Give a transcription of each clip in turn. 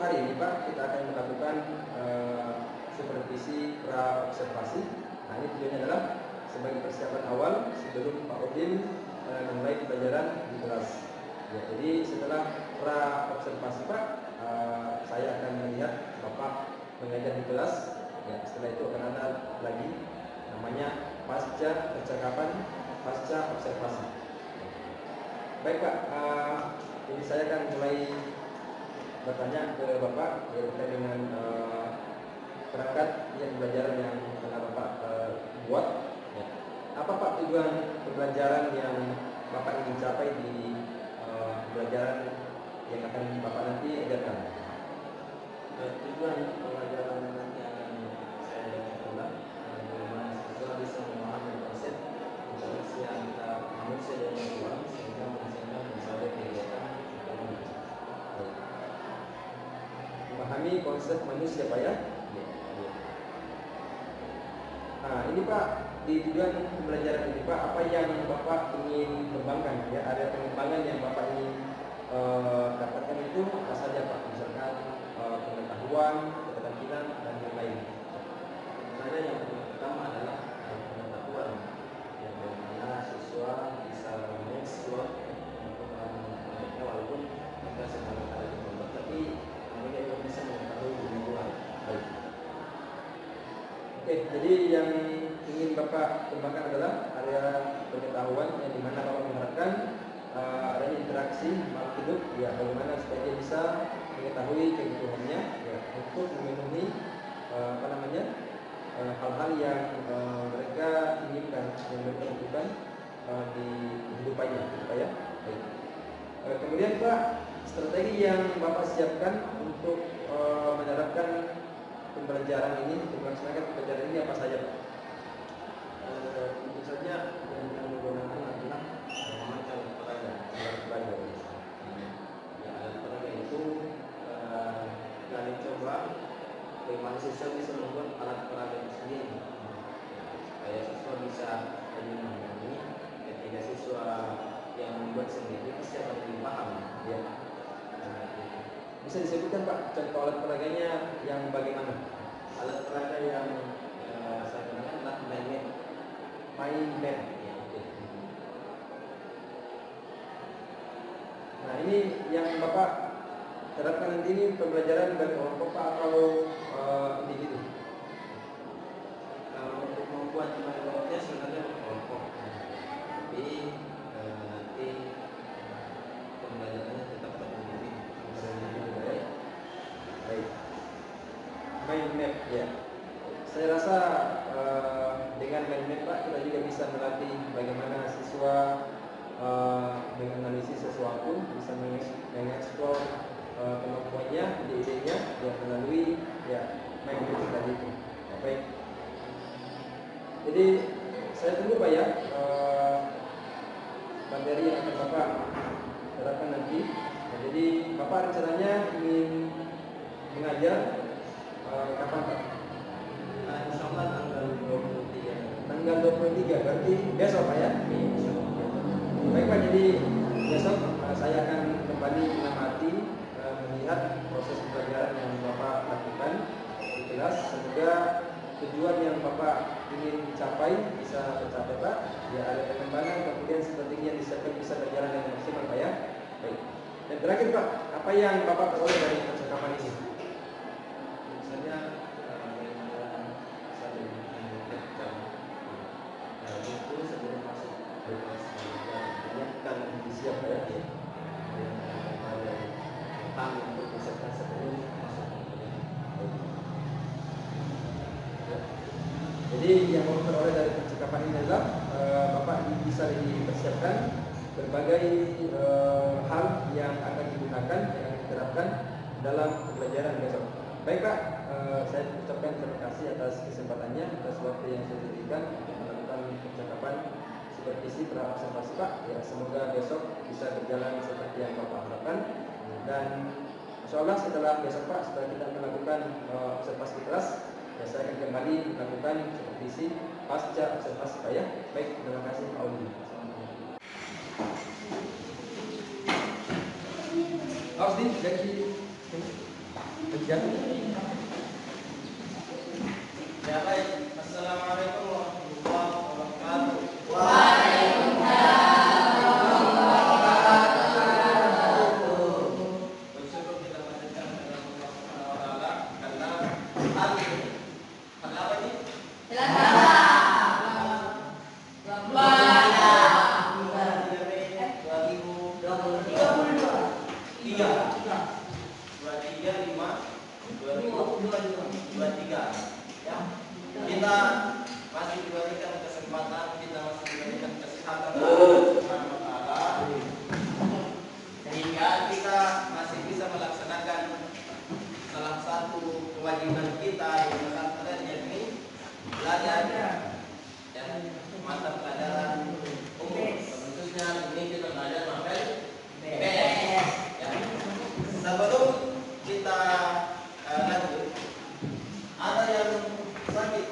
hari ini Pak kita akan melakukan supervisi pra observasi. Nah, ini tujuannya adalah sebagai persiapan awal sebelum Pak Udin memulai pembelajaran di kelas. Ya, jadi setelah pra observasi Pak, saya akan melihat Bapak mengajar di kelas. Ya, setelah itu akan ada lagi namanya pasca percakapan, pasca observasi. Baik Pak, jadi saya akan mulai bertanya ke Bapak terkait dengan perangkat yang pembelajaran yang telah Bapak buat. Ya. Apa Pak tujuan pembelajaran yang Bapak ingin capai di pembelajaran yang akan Bapak nanti ajarkan? Tujuan pembelajaran yang nanti akan saya coba bagaimana siswa bisa memahami konsep interaksi antara manusia dan hewan sehingga menghasilkan berbagai kegiatan ekonomi. Memahami konsep manusia Pak ya? Nah ini Pak, di tujuan pembelajaran ini Pak, apa yang Bapak ingin kembangkan ya? Ada pengembangan yang Bapak ingin dapatkan itu apa saja Pak? Misalkan pengetahuan, keterampilan dan yang lain. Sebenarnya yang pertama adalah pengetahuan yang bagaimana siswa bisa mengeksplor pengetahuan mereka walaupun mereka sedang ada di pondok, tapi mereka juga bisa mengetahui dunia luar. Oke, jadi yang ingin Bapak kembangkan adalah area pengetahuan yang dimana Bapak mengharapkan adanya interaksi makhluk hidup, ya bagaimana supaya dia bisa mengetahui kebutuhannya, ya untuk memenuhi hal-hal yang mereka inginkan, yang mereka butuhkan di kehidupannya, gitu Pak ya. Baik. Kemudian Pak, strategi yang Bapak siapkan untuk menerapkan pembelajaran ini, untuk melaksanakan pembelajaran ini apa saja Pak? Tentu saja yang menggunakan adalah macam peraga. Ya, alat peraga itu kami coba bagaimana siswa bisa membuat alat peraga itu sendiri, supaya siswa bisa lebih memahami. Ketika siswa yang membuat sendiri pasti akan lebih paham. Ya. Bisa disebutkan Pak contoh alat peraganya yang bagaimana? Alat peraga yang saya gunakan adalah mind map. Ya, okay. Nah ini yang Bapak terapkan nanti ini pembelajaran bagi kelompok Pak atau individu? Kalau untuk membuat mind mapnya sebenarnya kelompok, tapi nanti pembelajarannya tetap terdiri. Baik. Mind map ya. Saya rasa dengan mind map Pak kita juga bisa melatih bagaimana siswa menganalisis sesuatu, bisa mengeksplor kemampuannya, ide-idenya ya melalui ya mind map tadi itu. Ya, baik. Jadi saya tunggu Pak ya materi yang akan Bapak terapkan nanti. Nah, jadi Bapak rencananya ingin mengajar kapan Pak? Insya Allah tanggal 23. Tanggal 23 berarti besok Pak ya? Baik Pak, jadi besok saya akan kembali mengamati melihat proses pembelajaran yang Bapak lakukan di kelas. Semoga tujuan yang Bapak ingin capai bisa tercapai Pak. Ya ada pengembangan, kemudian strategi yang disiapkan bisa berjalan dengan maksimal Pak ya. Baik. Dan terakhir Pak, apa yang Bapak peroleh dari percakapan ini? Misalnya satu mengingatkan itu sebelum masuk ke kelas menyiapkan Siap ya. tentang untuk persiapkan sebelum masuk ke kuliah. Jadi yang Bapak peroleh dari percakapan ini adalah Bapak bisa dipersiapkan berbagai hal yang akan digunakan, yang akan diterapkan dalam pembelajaran besok. Baik Pak, saya ucapkan terima kasih atas kesempatannya, atas waktu yang sudah diberikan untuk melakukan percakapan supervisi pra observasi Pak. Ya, semoga besok bisa berjalan seperti yang Bapak harapkan. Dan insya Allah setelah besok Pak, setelah kita melakukan observasi kelas, ya, saya akan kembali melakukan supervisi pasca observasi Pak ya. Baik, terima kasih Pak Audi. Audi, jadi Ya baik. Assalamualaikum warahmatullahi wabarakatuh. Bersyukur kita panjatkan kepada Allah Subhanahu wa taala karena hari ini pada apa ini? Kita masih diberikan kesempatan, kita masih diberikan kesehatan Subhanahu wa taala, sehingga kita masih bisa melaksanakan salah satu kewajiban kita yang bersangkutan, yakni belajar ya, mata pelajaran umum, khususnya ini kita belajar novel PS. Ya. Sebelum kita lanjut, ada yang sakit?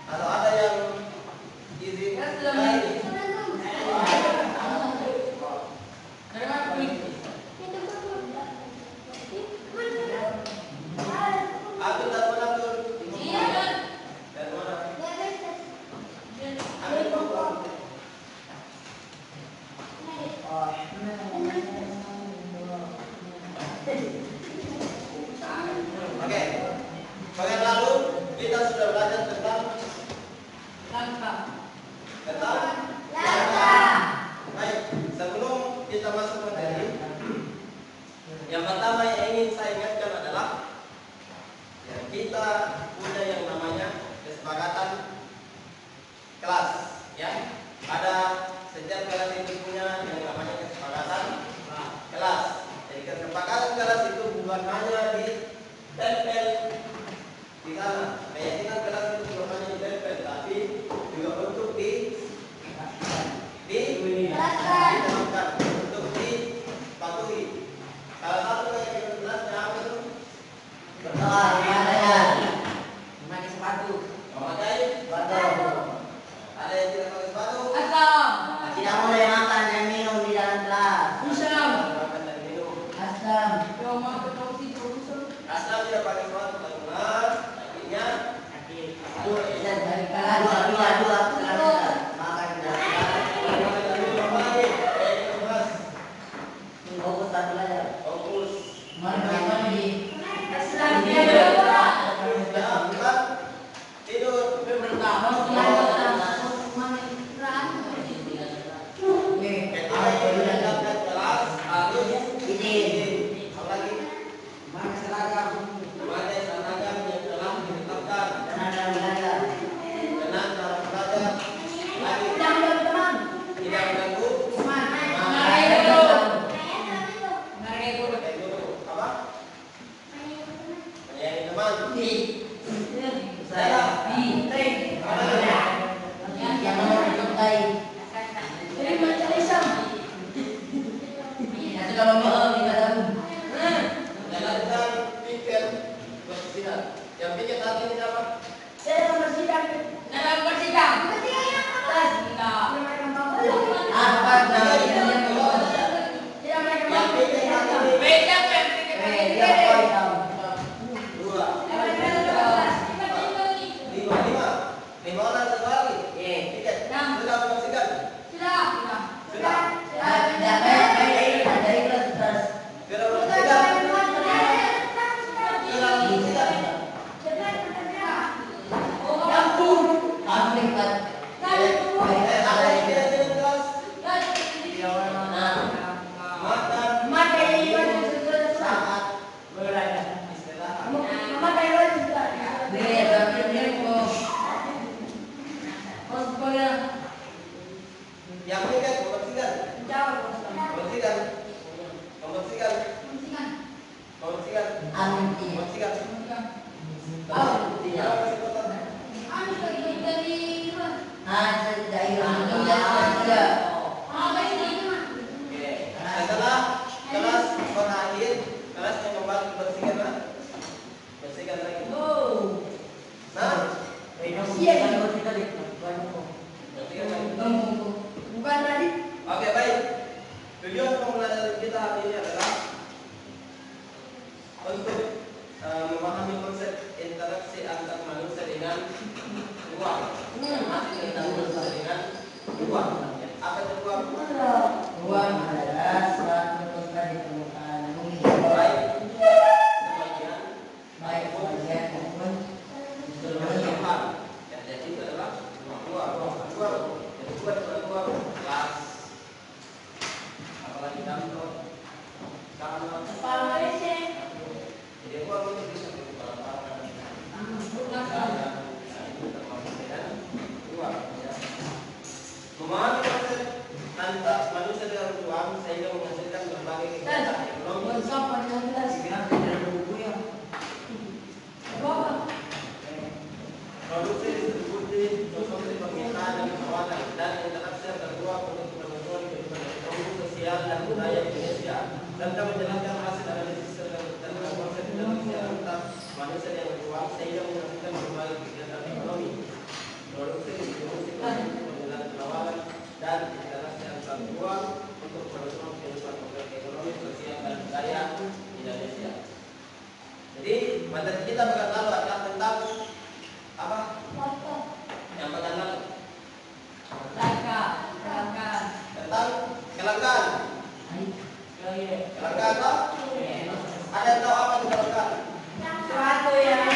Kalau ada yang izin Oke. Bagian lalu kita sudah belajar tentang langkah. Baik, sebelum kita masuk materi, yang pertama yang ingin saya ingatkan adalah ya, kita punya yang namanya kesepakatan kelas. Ya, ada setiap kelas itu punya yang namanya kesepakatan kelas. Jadi kesepakatan kelas itu bukan hanya di tempel di sana, keyakinan kelas itu bukan hanya di tempel, tapi juga untuk diterapkan, untuk dipatuhi. Salah satu keyakinan kelasnya apa itu? Memakai sepatu. Memakai sepatu. Ada yang tidak pakai sepatu? Tidak boleh makan dan minum di dalam kelas. Makan dan minum. Asal tidak pakai sepatu, benar. Kakinya dua. Makan di dalam kelas. Fokus satu aja. Fokus. Tidur. pikir tadi ini siapa? Saya membersihkan. Dalam bersihkan. Apa dari yang Beda kan? Dua. Lima orang satu lagi. Tiket. Sudah membersihkan. Sudah yang tiket membersihkan. Setelah kelas berakhir, kelas yang kembali bersihkan lah. Bersihkan lagi. Nah, bersihkan lagi. Bukan tadi. Oke, baik. Tujuan pembelajaran kita hari ini adalah untuk memahami konsep interaksi antar manusia dengan uang. Masih tentang manusia dengan uang. Apa itu uang? Uang adalah suatu kota di permukaan bumi. Baik sebagian Maupun keseluruhan. Ya, jadi itu adalah uang. Yang kedua adalah uang kelas. Apalagi kantor. Kepala WC. Jadi uang itu bisa berapa? Memahami konsep antar manusia dengan uang sehingga menghasilkan berbagai kegiatan ekonomi. Produksi, distribusi, konsumsi, permintaan dan perawatan dan interaksi antar dua untuk kemajuan kehidupan ekonomi, sosial dan budaya Indonesia. Tentang menjalankan hasil analisis tentang konsep interaksi antar manusia dengan uang sehingga menghasilkan berbagai kegiatan ekonomi. Produksi, distribusi, konsumsi, perawatan dan interaksi antar dua untuk kemajuan kehidupan ekonomi, sosial dan budaya Indonesia. Jadi materi kita pekan lalu adalah tentang apa? Yang pekan lalu tentang kelangkaan. Kelangkaan apa? Ada yang tahu apa itu kelangkaan? Suatu yang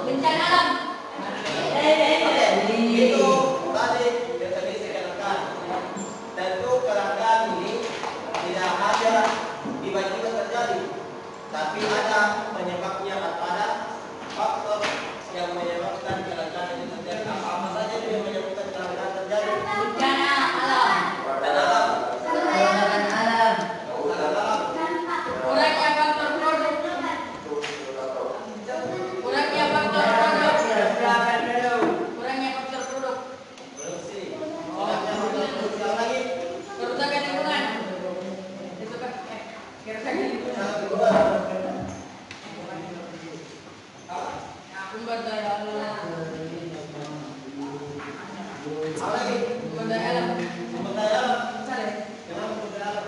Bencana alam. Itu tadi definisi kelangkaan. Tentu kelangkaan ini tidak ada tiba-tiba terjadi, tapi ada penyebabnya atau ada faktor yang menyebabkan kelangkaan itu terjadi. Apa saja itu yang menyebabkan kelangkaan terjadi? Bencana alam. Dan alam. Kurangnya faktor produk. Kurangnya faktor produk. Kurangnya faktor produk. Produksi. Kurangnya faktor produksi apa lagi? Kerusakan lingkungan. Kerusakan lingkungan. Yang kedua. Sumber daya alam. Apa lagi? Sumber daya alam. Sumber daya alam. Kenapa sumber daya alam?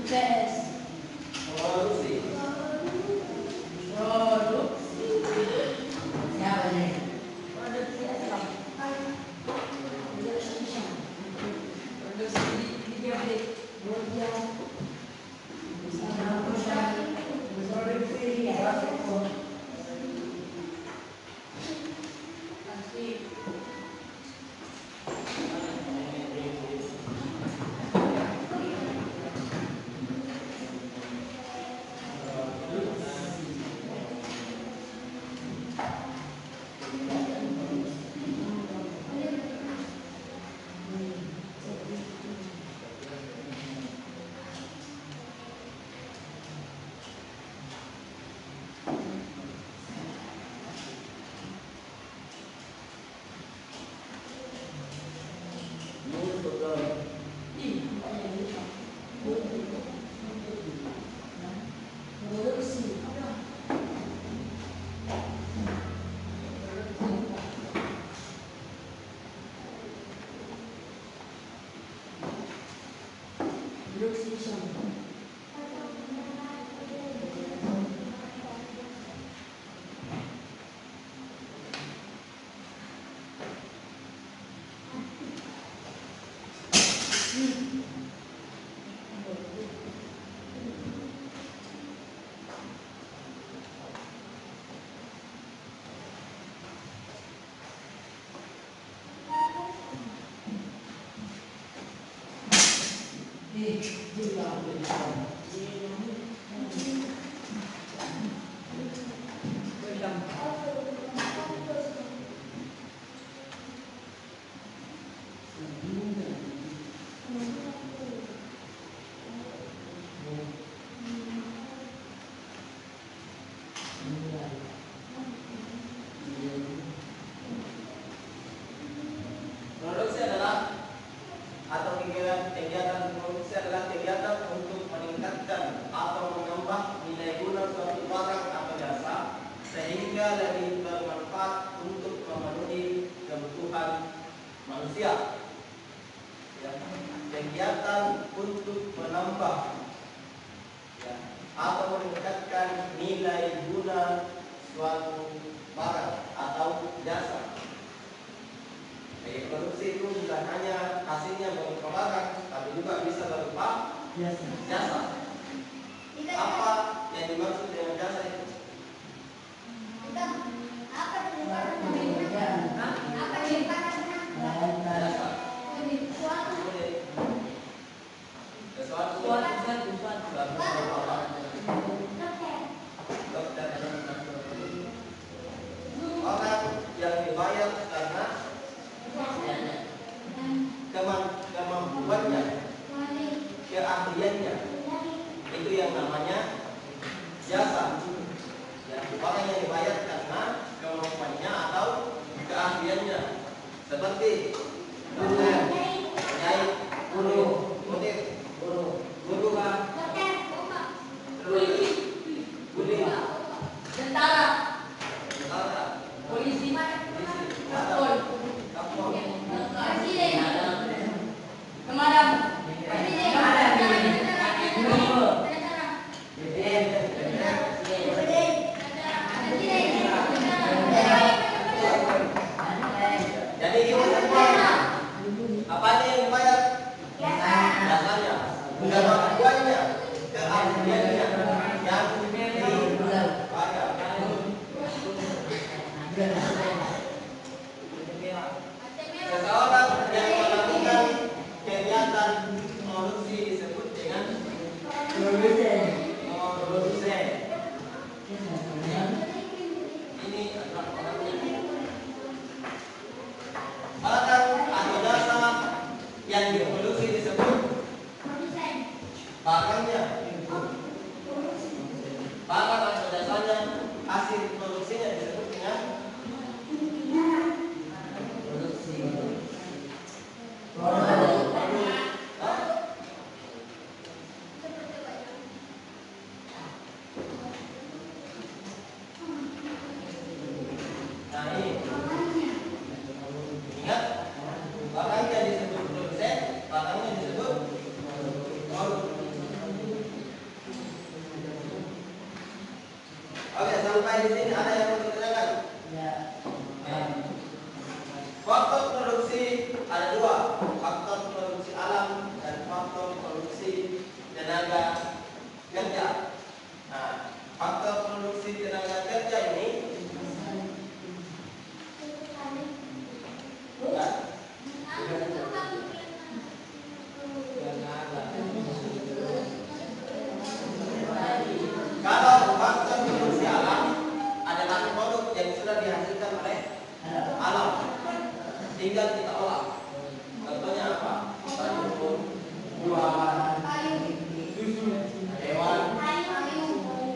PS. Produksi. Produksi. Siapa nih? Produksi apa? Produksi di pabrik. Produksi ya. Produksi adalah atau kegiatan produksi adalah kegiatan untuk meningkatkan atau menambah nilai guna suatu barang atau jasa sehingga lebih bermanfaat untuk memenuhi kebutuhan manusia. Ya. Kegiatan untuk menambah atau meningkatkan nilai guna suatu barang atau jasa. Jadi produksi itu bukan hanya hasilnya berupa barang, tapi juga bisa berupa jasa. Apa yang dimaksud dengan jasa itu? Jasa. Sesuatu. Orang yang dibayar karena kemampuannya, keahliannya, itu yang namanya jasa. Ya, orang yang dibayar karena kemampuannya atau keahliannya, seperti dokter, penjahit, guru, mutir, guru, guli, Tentara, tentara, polisi, kapol, presiden, pemadam, jadi itu semua apa aja yang dibayar? Jasanya, kemampuannya, keahliannya yang dibayar. Seseorang yang melakukan kegiatan produksi disebut dengan produsen. Ini adalah orangnya. Barang atau jasa yang diproduksi disebut barangnya. Barang atau jasanya hasil produksinya disebut dengan ingat, barangnya disebut produsen, barangnya disebut produsen. di sini ada yang mau ditanyakan? Ya. Faktor produksi ada dua, faktor produksi alam dan faktor produksi tenaga kerja. Nah, faktor produksi tenaga kerja ini bukan. Kalau faktor produksi alam adalah produk yang sudah dihasilkan oleh alam, tinggal kita olah. Contohnya apa? Sayur, buah, susu, hewan,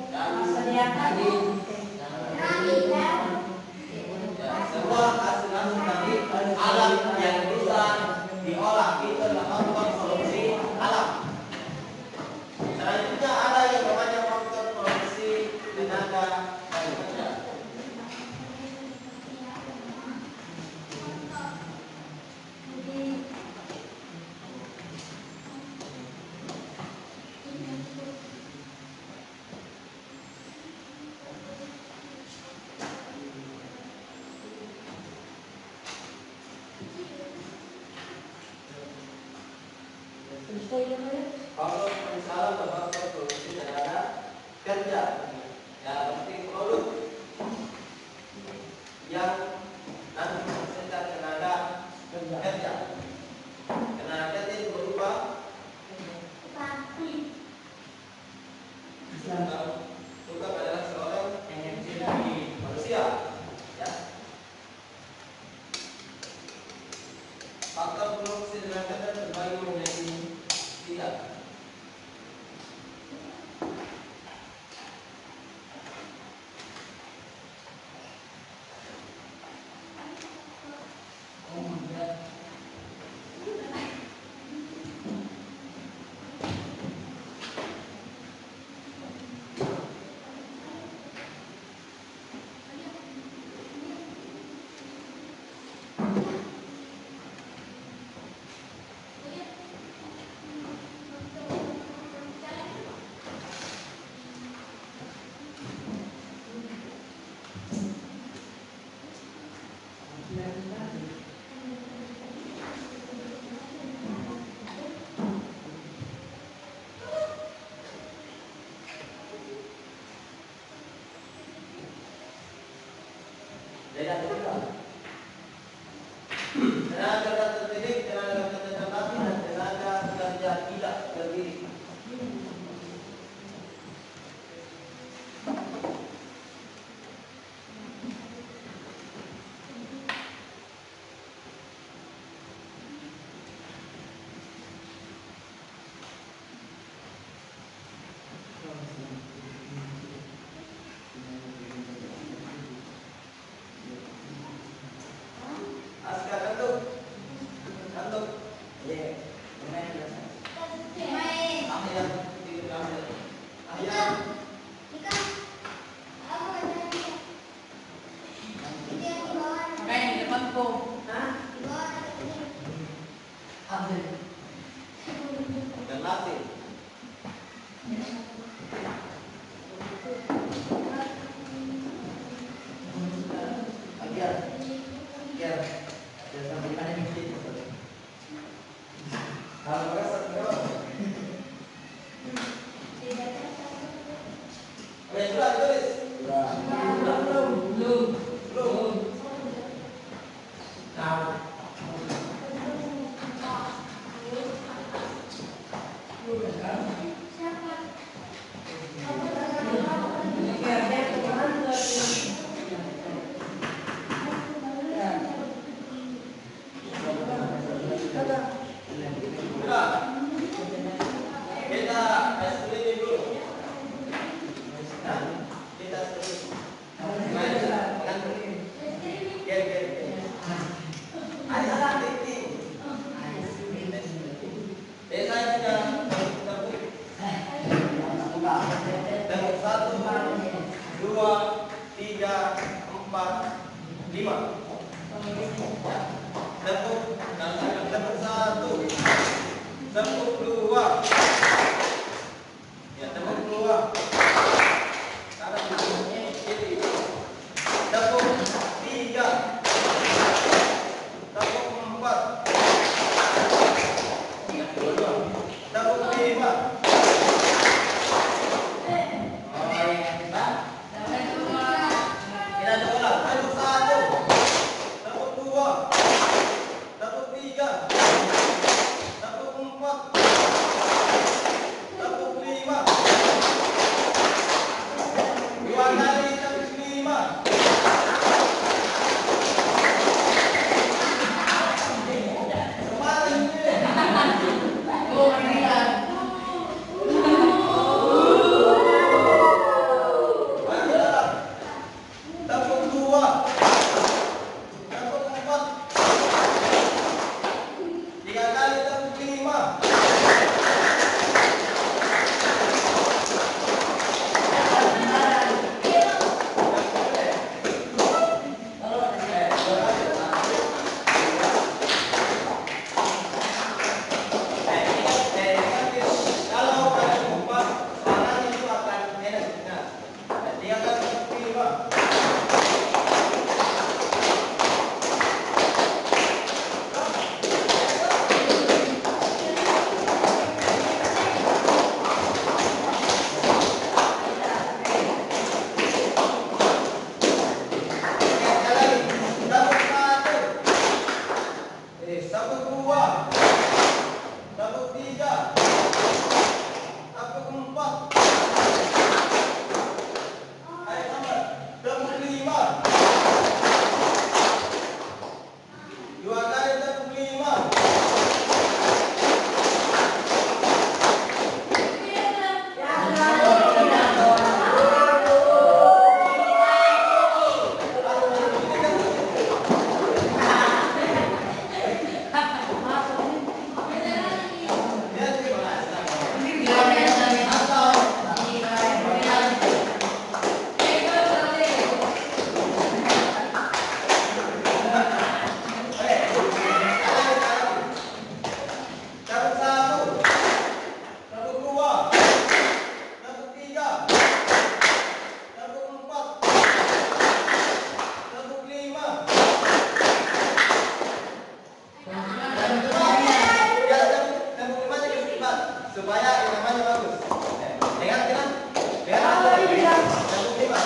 dan semua hasil-hasil dari alam yang bisa diolah itu adalah faktor produksi alam. Selanjutnya ada yang namanya faktor produksi tenaga kerja. Faktor produksi alam dan faktor produksi tenaga kerja. Ya, penting produk yang nanti menghasilkan tenaga kerja. Tenaga kerja itu berupa bukan adalah seorang manusia. Ya. Faktor produksi tenaga kerja terbagi menjadi tiga. Tenaga kerja terdidik, tenaga kerja terlatih, dan tenaga kerja tidak terdidik. Askar kantuk. Ya, ayam di kamar. Ayam. Kayak di depan kok. Dan latih. Kalau merasa kenapa? namanya bagus. Dengar kita? Dengar. Yang kelima.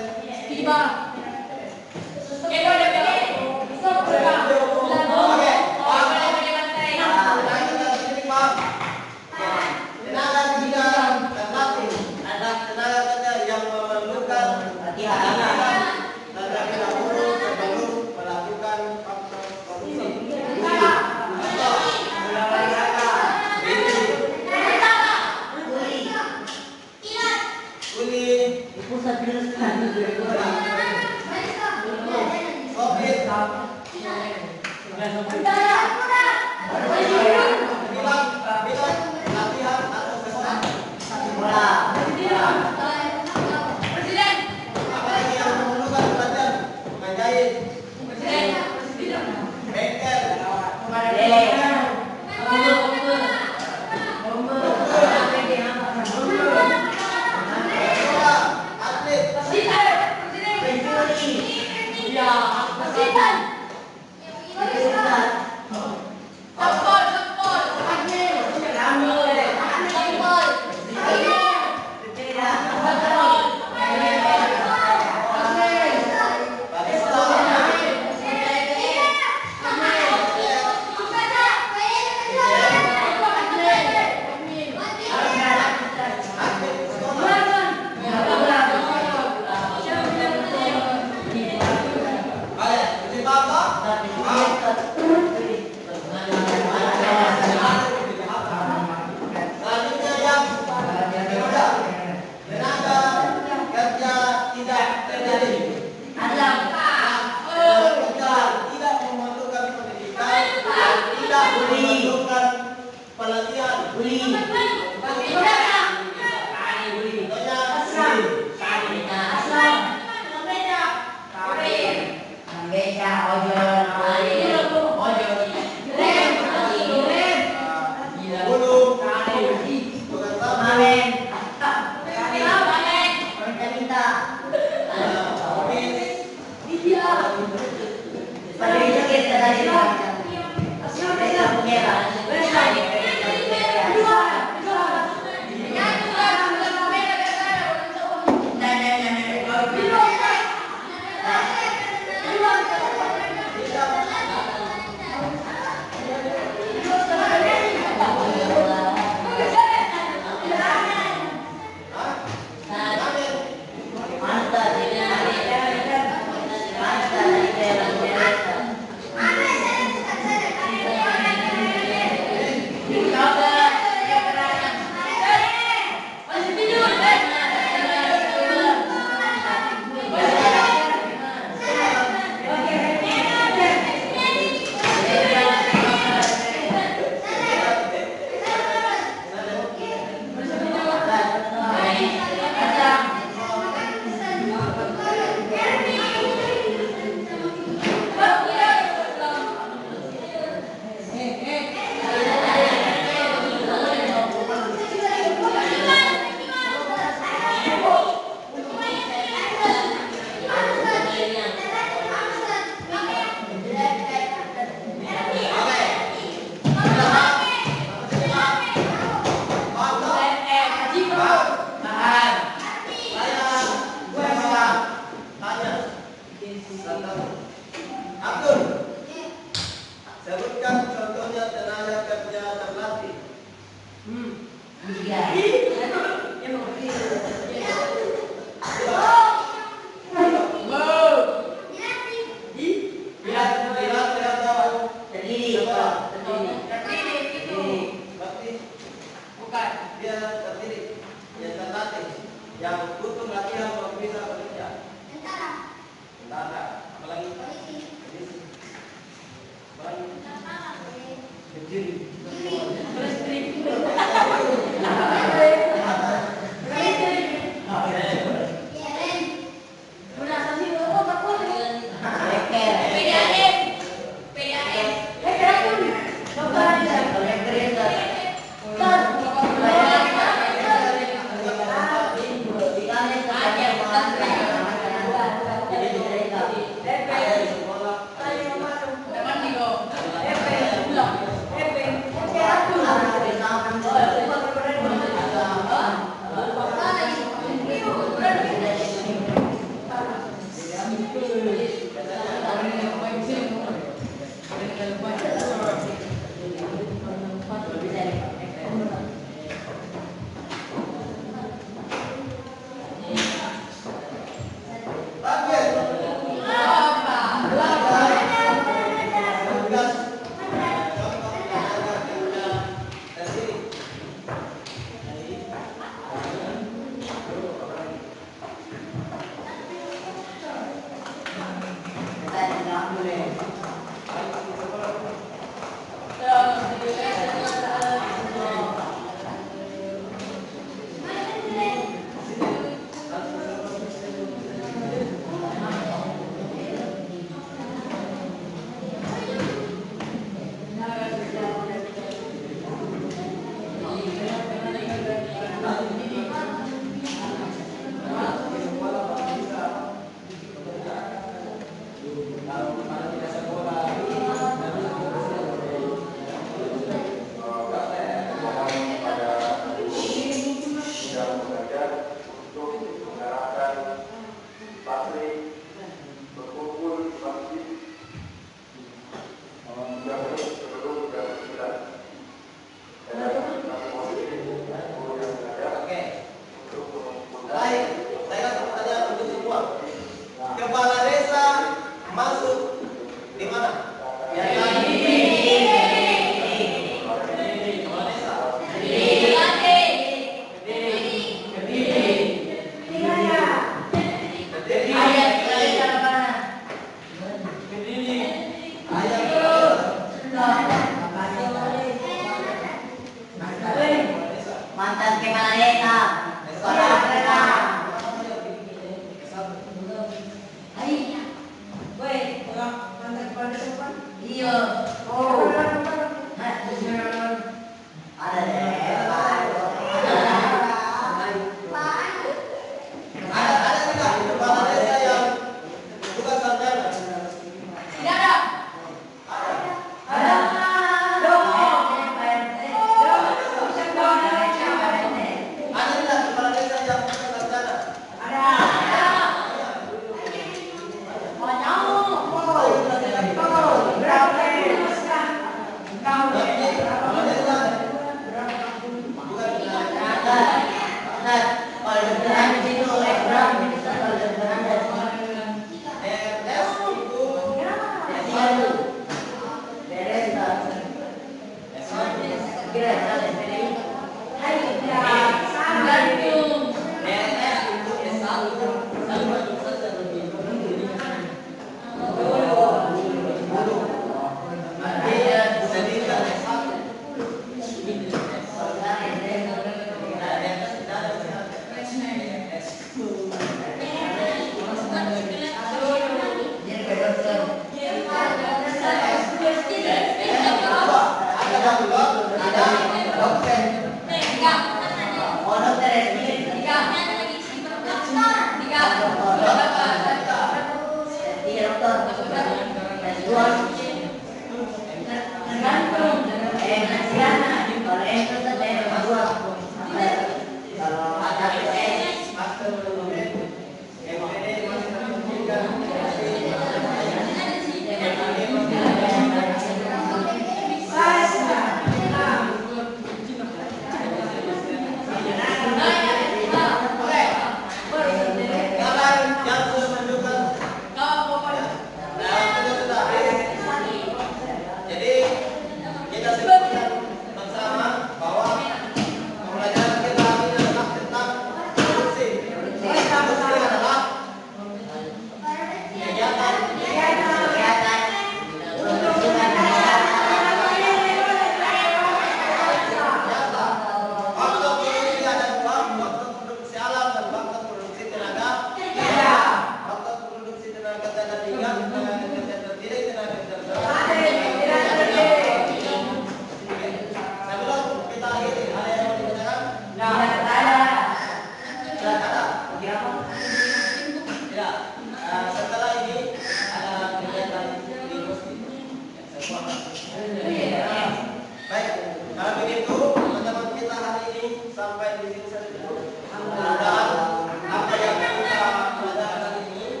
Baik, kalau begitu pertemuan kita hari ini sampai di sini saja dulu. Mudah-mudahan apa yang kita pelajari ini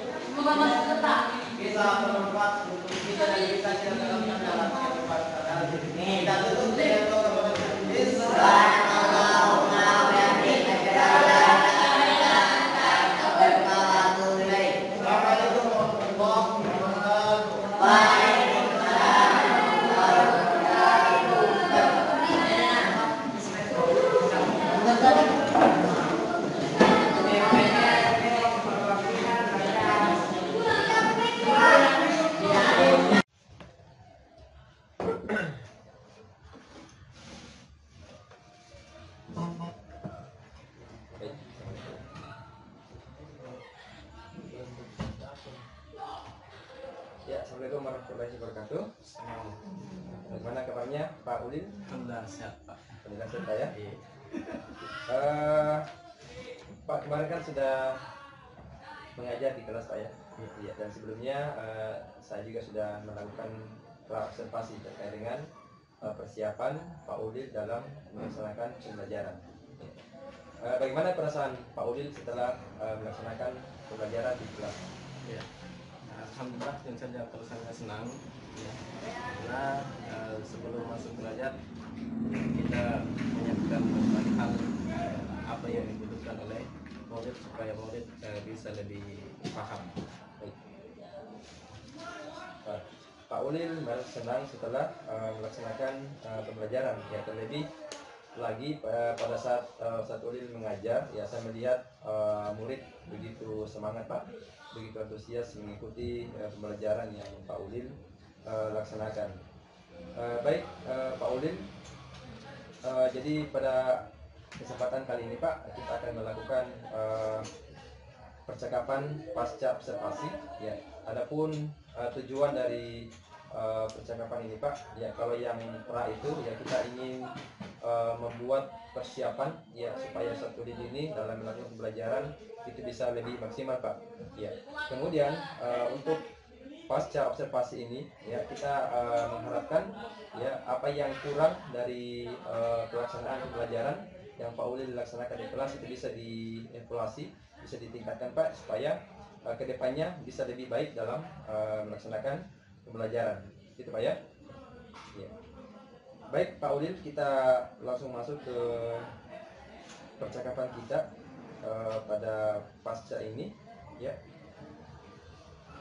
bisa bermanfaat untuk kita dan kita dalam kehidupan kita. Kita tutup dengan doa kepada Assalamualaikum warahmatullahi wabarakatuh. Ya, assalamualaikum warahmatullahi wabarakatuh. Bagaimana kabarnya Pak Ulin? Alhamdulillah sehat Pak. Alhamdulillah sehat ya. Iya. Pak kemarin kan sudah mengajar di kelas Pak ya. Iya. Dan sebelumnya saya juga sudah melakukan observasi terkait dengan persiapan Pak Ulin dalam melaksanakan pembelajaran. Bagaimana perasaan Pak Ulin setelah melaksanakan pembelajaran di kelas? Ya. Alhamdulillah yang saja perasaannya senang ya. Karena sebelum masuk belajar kita menyiapkan berbagai hal apa yang dibutuhkan oleh murid supaya murid bisa lebih paham. Baik. Pak Ulin senang setelah melaksanakan pembelajaran ya, terlebih lagi pada saat Ulin mengajar ya, saya melihat murid begitu semangat Pak, begitu antusias mengikuti pembelajaran yang Pak Ulin laksanakan. Baik Pak Ulin, jadi pada kesempatan kali ini Pak kita akan melakukan percakapan pasca observasi ya. Adapun tujuan dari percakapan ini Pak ya, kalau yang pra itu ya kita ingin membuat persiapan ya supaya Ulin ini dalam melakukan pembelajaran itu bisa lebih maksimal Pak ya. Kemudian untuk pasca observasi ini ya kita mengharapkan ya apa yang kurang dari pelaksanaan pembelajaran yang Pak Ulin dilaksanakan di kelas itu bisa dievaluasi, bisa ditingkatkan Pak supaya kedepannya bisa lebih baik dalam melaksanakan pembelajaran. Itu Pak ya. Ya. Baik Pak Ulin, kita langsung masuk ke percakapan kita pada pasca ini ya.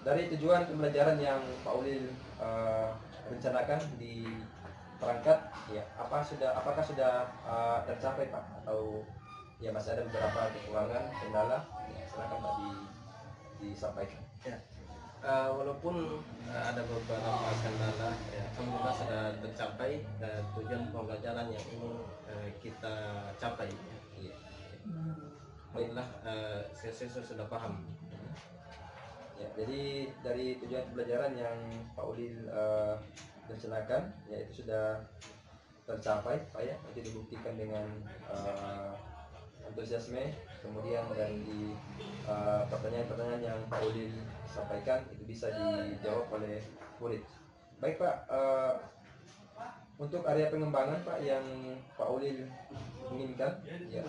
Dari tujuan pembelajaran yang Pak Ulin rencanakan di perangkat ya, apakah sudah tercapai Pak, atau ya masih ada beberapa kekurangan, kendala ya, silakan Pak disampaikan. Ya. Walaupun ada beberapa kendala ya, alhamdulillah sudah tercapai tujuan pembelajaran yang ingin kita capai ya. Alhamdulillah siswa sudah paham. Ya, jadi dari tujuan pembelajaran yang Pak Ulin rencanakan ya itu sudah tercapai Pak ya, itu dibuktikan dengan antusiasme, kemudian dari pertanyaan-pertanyaan yang Pak Ulin sampaikan itu bisa dijawab oleh murid. Baik Pak, untuk area pengembangan Pak yang Pak Ulin inginkan ya,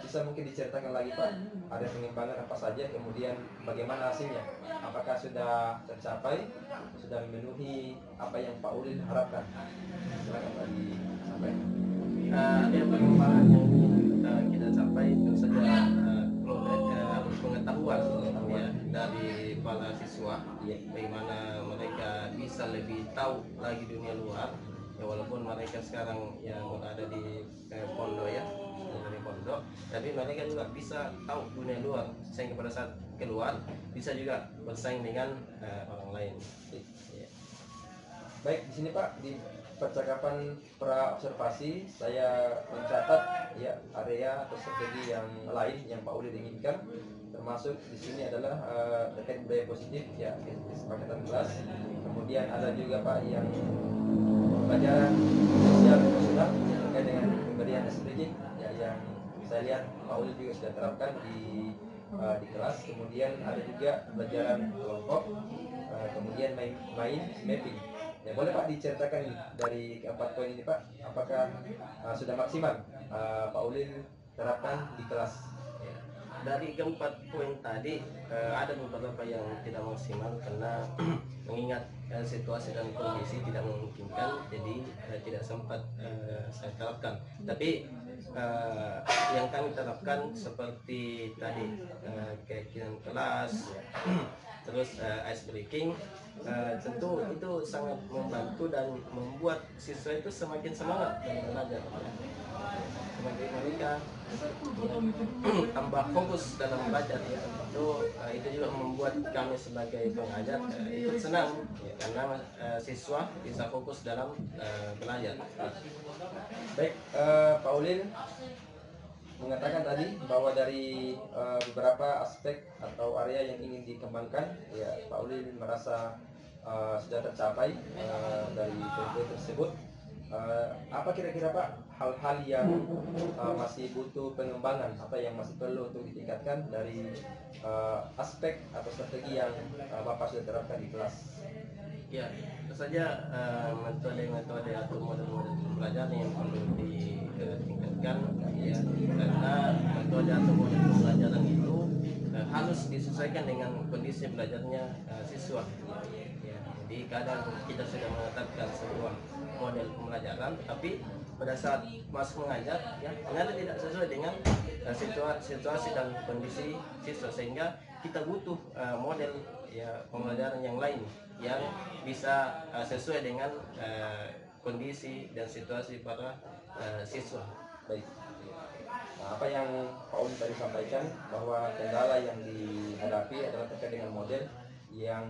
bisa mungkin diceritakan lagi Pak area pengembangan apa saja, kemudian bagaimana hasilnya, apakah sudah tercapai, sudah memenuhi apa yang Pak Ulin harapkan. Silakan Pak disampaikan. Area pengembangan yang ingin kita capai tentu saja pengetahuan ya, dari para siswa ya, bagaimana mereka bisa lebih tahu lagi dunia luar ya, walaupun mereka sekarang yang berada di pondok ya, dari pondok, tapi mereka juga bisa tahu dunia luar sehingga pada saat keluar bisa juga bersaing dengan orang lain ya. Baik, di sini Pak di percakapan pra observasi saya mencatat ya area atau strategi yang lain yang Pak Ulin inginkan, termasuk di sini adalah terkait budaya positif ya, kesepakatan kelas. Kemudian ada juga Pak yang pelajaran sosial emosional terkait dengan pemberian SPG ya, yang saya lihat Pak Ulin juga sudah terapkan di kelas. Kemudian ada juga pelajaran kelompok, kemudian main mapping Ya, boleh Pak diceritakan nih, dari keempat poin ini Pak, apakah sudah maksimal Pak Ulil terapkan di kelas? Dari keempat poin tadi ada beberapa yang tidak maksimal karena mengingat situasi dan kondisi tidak memungkinkan, jadi tidak sempat saya terapkan. Tapi yang kami terapkan seperti tadi keyakinan kelas, terus ice breaking, tentu itu sangat membantu dan membuat siswa itu semakin semangat dalam belajar. Semakin mereka tambah fokus dalam belajar, itu juga membuat kami sebagai pengajar ikut senang ya, karena siswa bisa fokus dalam belajar. Baik, Pak Ulil mengatakan tadi bahwa dari beberapa aspek atau area yang ingin dikembangkan, ya Pak Ulil merasa sudah tercapai dari poin tersebut. Apa kira-kira Pak hal-hal yang masih butuh pengembangan, apa yang masih perlu untuk ditingkatkan dari aspek atau strategi yang Bapak sudah terapkan di kelas? Ya, tentu saja metode-metode atau model-model pembelajaran yang perlu ditingkatkan ya, karena metode atau model pembelajaran itu harus disesuaikan dengan kondisi belajarnya siswa ya. Jadi kadang kita sudah menetapkan sebuah model pembelajaran, tetapi pada saat masuk mengajar ya ternyata tidak sesuai dengan situasi dan kondisi siswa, sehingga kita butuh model ya pembelajaran yang lain yang bisa sesuai dengan kondisi dan situasi para siswa. Baik. Nah, apa yang Pak Ulil tadi sampaikan bahwa kendala yang dihadapi adalah terkait dengan model yang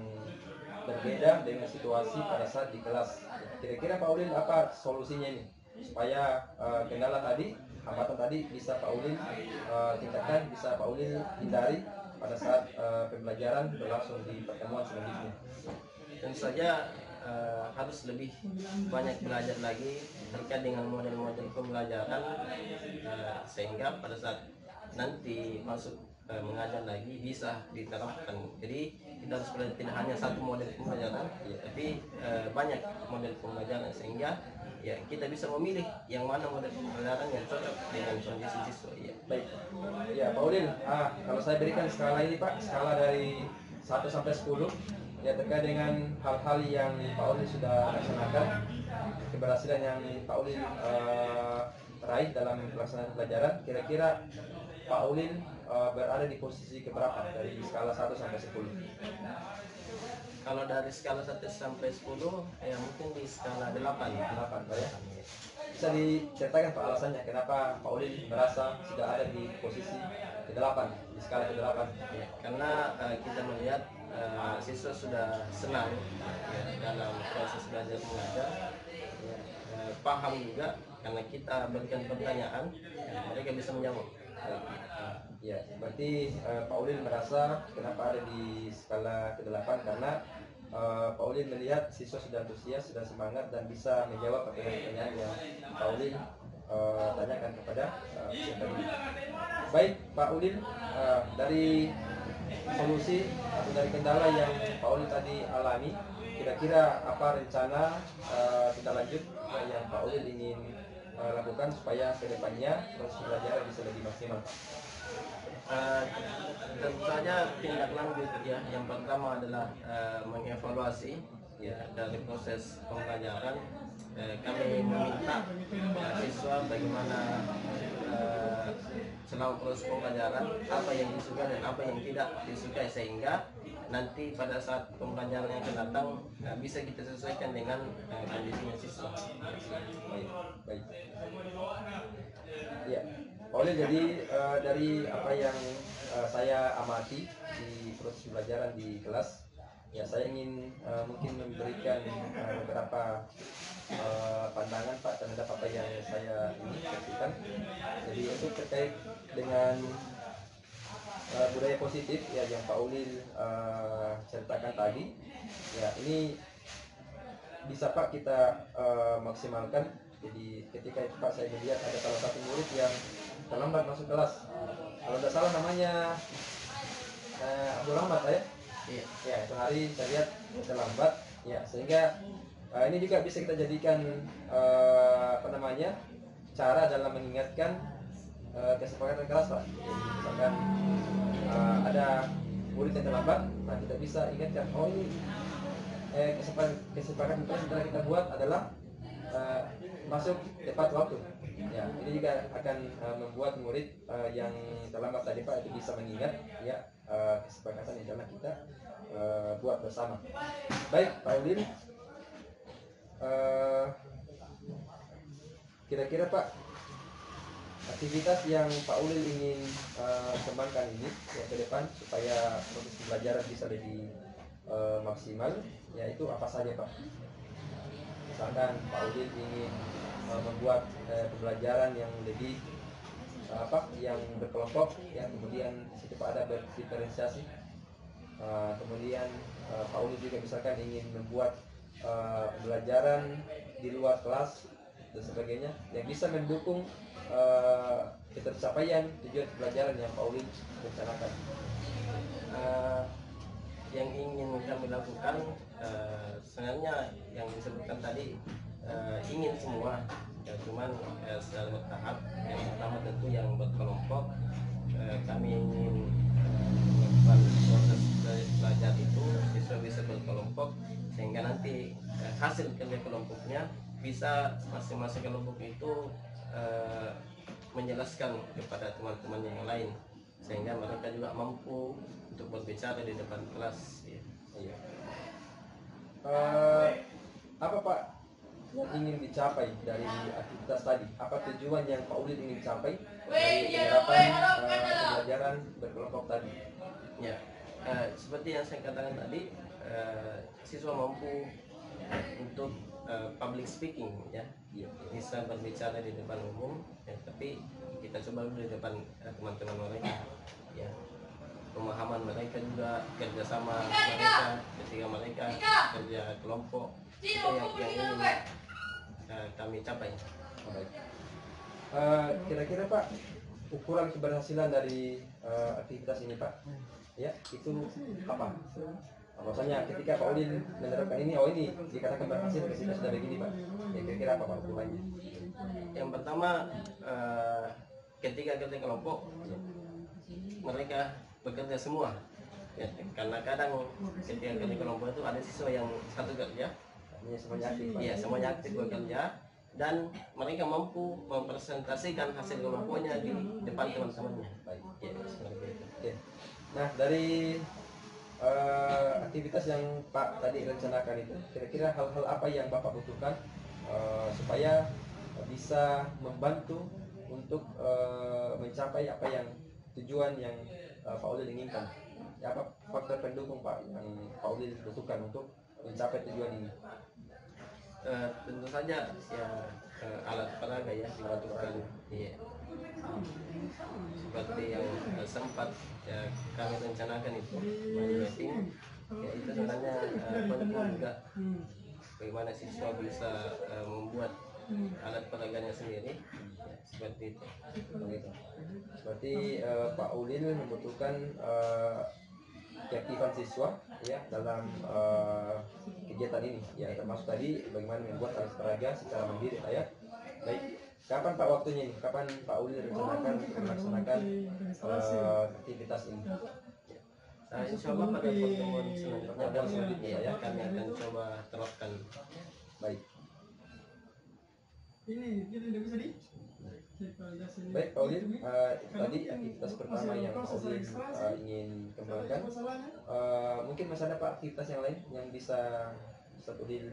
berbeda dengan situasi pada saat di kelas. Kira-kira Pak Ulil apa solusinya ini supaya kendala tadi, hambatan tadi bisa Pak Ulil tingkatkan, bisa Pak Ulil hindari pada saat pembelajaran berlangsung di pertemuan selanjutnya? Tentu saja harus lebih banyak belajar lagi terkait dengan model-model pembelajaran sehingga pada saat nanti masuk mengajar lagi bisa diterapkan. Jadi kita harus belajar tidak hanya satu model pembelajaran ya, tapi banyak model pembelajaran sehingga ya kita bisa memilih yang mana model pembelajaran yang cocok dengan kondisi siswa ya. Baik. Ya Pak Ulil, kalau saya berikan skala ini Pak, skala dari 1 sampai 10 ya terkait dengan hal-hal yang Pak Ulil sudah laksanakan, keberhasilan yang Pak Ulil raih dalam pelaksanaan pelajaran, kira-kira Pak Ulil berada di posisi keberapa dari skala 1 sampai 10? Kalau dari skala 1 sampai 10 ya mungkin di skala 8. 8 Pak ya. Bisa diceritakan Pak alasannya kenapa Pak Ulil merasa sudah ada di posisi ke-8, di skala ke-8? Ya, karena kita melihat siswa sudah senang ya, dalam proses belajar mengajar ya, paham juga karena kita berikan pertanyaan ya, mereka bisa menjawab. Ya, berarti Pak Ulil merasa kenapa ada di skala ke-8 karena Pak Ulil melihat siswa sudah antusias, sudah semangat dan bisa menjawab pertanyaan-pertanyaan yang Pak Ulil tanyakan kepada peserta ini. Baik Pak Ulil, dari solusi atau dari kendala yang Pak Ulil tadi alami, kira-kira apa rencana tindak lanjut yang Pak Ulil ingin lakukan supaya kedepannya proses pembelajaran bisa lebih maksimal? Tentu saja tindak lanjut ya, yang pertama adalah mengevaluasi ya dari proses pembelajaran. Kami meminta siswa bagaimana selama proses pembelajaran apa yang disukai dan apa yang tidak disukai, sehingga nanti pada saat pembelajaran yang akan datang bisa kita sesuaikan dengan kondisinya siswa. Baik. Ya, oleh jadi dari apa yang saya amati di proses pembelajaran di kelas, ya saya ingin mungkin memberikan beberapa pandangan Pak terhadap apa yang saya ingin sampaikan. Jadi untuk terkait dengan budaya positif ya yang Pak Ulil ceritakan tadi, ya ini bisa Pak kita maksimalkan. Jadi ketika itu Pak saya melihat ada salah satu murid yang terlambat masuk kelas, kalau tidak salah namanya Abdul Rahmat ya. Iya. Ya itu hari saya lihat terlambat ya, sehingga Ini juga bisa kita jadikan cara dalam mengingatkan kesepakatan kelas, Pak. Jadi misalkan ada murid yang terlambat, nah kita bisa ingatkan, oh ini kesepakatan kelas yang kita buat adalah masuk tepat waktu. Ya, ini juga akan membuat murid yang terlambat tadi, Pak, itu bisa mengingat ya kesepakatan yang telah kita buat bersama. Baik, Pak Ulin, kira-kira Pak, aktivitas yang Pak Ulil ingin kembangkan ini ya ke depan supaya proses pembelajaran bisa lebih maksimal, yaitu apa saja, Pak? Misalkan Pak Ulil ingin membuat pembelajaran yang lebih yang berkelompok ya, kemudian di situ Pak ada berdiferensiasi, kemudian Pak Ulil juga misalkan ingin membuat pembelajaran di luar kelas dan sebagainya yang bisa mendukung ketercapaian tujuan pembelajaran yang Pak Ulin rencanakan. Yang ingin kami lakukan sebenarnya yang disebutkan tadi ingin semua ya, cuman secara bertahap. Yang pertama tentu yang berkelompok, kami ingin melakukan proses belajar itu siswa bisa berkelompok sehingga nanti hasil kerja kelompoknya bisa masing-masing kelompok itu menjelaskan kepada teman-teman yang lain sehingga mereka juga mampu untuk berbicara di depan kelas ya. Iya. Apa Pak yang ingin dicapai dari aktivitas tadi? Apa tujuan yang Pak Ulin ingin capai dari penerapan pembelajaran berkelompok tadi? Ya, seperti yang saya katakan tadi, siswa mampu untuk public speaking ya, bisa berbicara di depan umum ya, tapi kita coba dulu di depan teman-teman mereka ya, pemahaman mereka juga, kerjasama mereka ketika mereka kerja kelompok itu yang ingin kami capai. Kira-kira Pak, ukuran keberhasilan dari aktivitas ini Pak ya itu apa? Maksudnya ketika Pak Ulin menerapkan ini, oh ini dikatakan berhasil ketika sudah begini Pak. Ya kira-kira apa Pak ukurannya? Yang pertama ketika kerja kelompok mereka bekerja semua ya, karena kadang ketika kerja kelompok itu ada siswa yang satu kerja, Semuanya aktif Pak. iya semuanya aktif bekerja dan mereka mampu mempresentasikan hasil kelompoknya di depan teman-temannya. Baik. Ya, seperti itu. Oke. Nah dari aktivitas yang Pak tadi rencanakan itu, kira-kira hal-hal apa yang Bapak butuhkan supaya bisa membantu untuk mencapai apa yang tujuan yang Pak Ulil inginkan? Ya, apa faktor pendukung Pak yang Pak Ulil butuhkan untuk mencapai tujuan ini? Tentu saja ya alat peraga ya dibutuhkan. Iya. Seperti yang sempat ya, kami rencanakan itu meeting ya, itu sebenarnya penting juga bagaimana siswa bisa membuat alat peraganya sendiri ya, seperti itu. Begitu. Seperti Pak Ulil membutuhkan keaktifan siswa ya dalam kegiatan ini ya, termasuk tadi bagaimana membuat alat peraga secara mandiri ya. Baik, kapan Pak waktunya ini? Kapan Pak Ulil rencanakan untuk melaksanakan aktivitas ini? Nah, insya Allah pada pertemuan selanjutnya ya, kami akan coba terapkan. Baik. Baik Pak Ulil, tadi aktivitas pertama yang Pak Ulil ingin kembangkan. Mungkin masih ada Pak aktivitas yang lain yang bisa Ustaz Ulil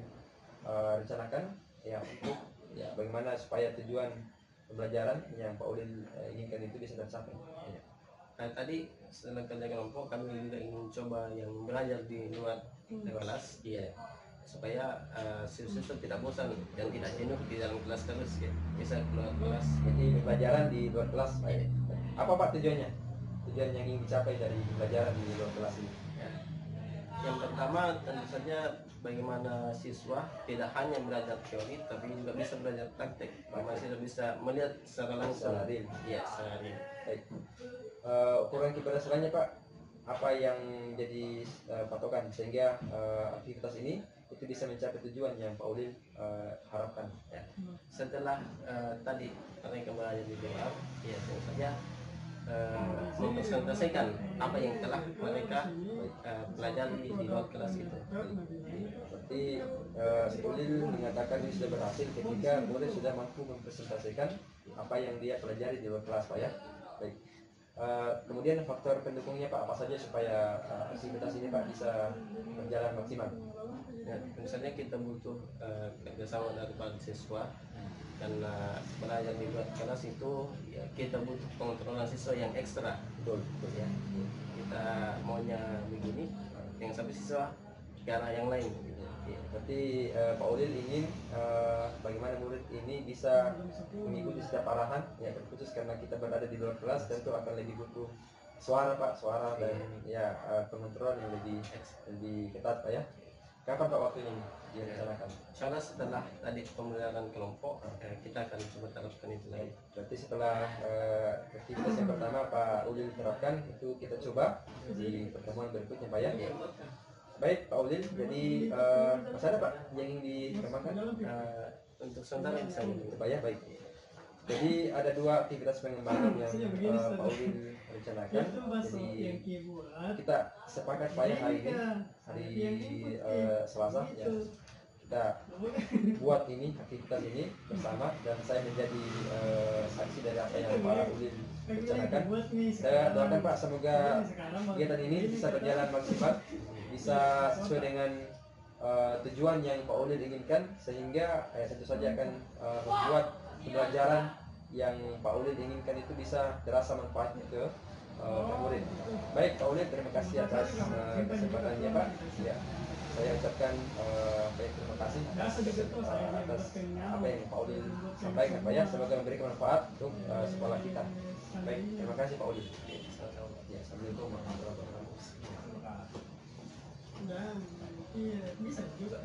rencanakan ya untuk ya bagaimana supaya tujuan pembelajaran yang Pak Ulil inginkan itu bisa tercapai. Ya. Nah, tadi setelah kerja kelompok kami juga ingin coba yang belajar di luar kelas, iya, supaya siswa tidak bosan dan tidak jenuh di dalam kelas terus ya, bisa keluar kelas. Jadi pembelajaran di luar kelas, Pak. Ya. Apa Pak tujuannya? Tujuan yang ingin dicapai dari pembelajaran di luar kelas ini? Ya. Yang pertama tentu saja bagaimana siswa tidak hanya belajar teori tapi juga bisa belajar praktek, bagaimana siswa bisa melihat secara langsung. Secara real. Iya, secara real. Baik. Ukuran keberhasilannya Pak, apa yang jadi patokan sehingga aktivitas ini itu bisa mencapai tujuan yang Pak Ulil harapkan. Ya. Setelah tadi mereka belajar di luar, ya tentu saja mempresentasikan apa yang telah mereka pelajari di luar kelas itu. Berarti Pak Ulil mengatakan ini sudah berhasil ketika murid sudah mampu mempresentasikan apa yang dia pelajari di luar kelas, Pak ya. Baik. Kemudian faktor pendukungnya Pak, apa saja supaya aktivitas ini Pak bisa berjalan maksimal? Ya, misalnya kita butuh kerjasama dari para siswa, karena belajar di luar kelas itu ya kita butuh pengontrolan siswa yang ekstra. Betul, betul Ya, kita maunya begini, yang sampai siswa ke arah yang lain. Gitu. Ya. Berarti Pak Ulil ingin bagaimana murid ini bisa mengikuti setiap arahan, ya terkhusus karena kita berada di luar kelas, tentu akan lebih butuh suara Pak, suara dan ya pengontrolan yang lebih ketat Pak ya. Kapan Pak waktu ini direncanakan? Insya Allah setelah tadi pembelajaran kelompok, kita akan coba terapkan itu lagi. Berarti setelah aktivitas yang pertama Pak Ulil terapkan, itu kita coba di pertemuan berikutnya Pak ya. Baik Pak Ulil, jadi masih ada Pak yang ingin dikembangkan? Untuk sementara bisa Pak ya, baik. Jadi ada dua aktivitas pengembangan yang Pak Ulil rencanakan. Jadi kita sepakat Pak ya hari ini, hari Selasa ya, kita buat ini aktivitas ini bersama dan saya menjadi saksi dari apa yang Pak Ulil rencanakan. Saya doakan Pak semoga kegiatan ini bisa berjalan maksimal, bisa sesuai dengan tujuan yang Pak Ulil inginkan, sehingga tentu saja akan membuat pembelajaran yang Pak Ulil inginkan itu bisa terasa manfaatnya ke murid. Baik Pak Ulil, terima kasih atas kesempatannya Pak. Ya, saya ucapkan baik terima kasih atas apa yang Pak Ulil sampaikan Pak ya, semoga memberikan manfaat untuk sekolah kita. Baik, terima kasih Pak Ulil. Ya, assalamualaikum warahmatullahi wabarakatuh. Nah, iya bisa juga.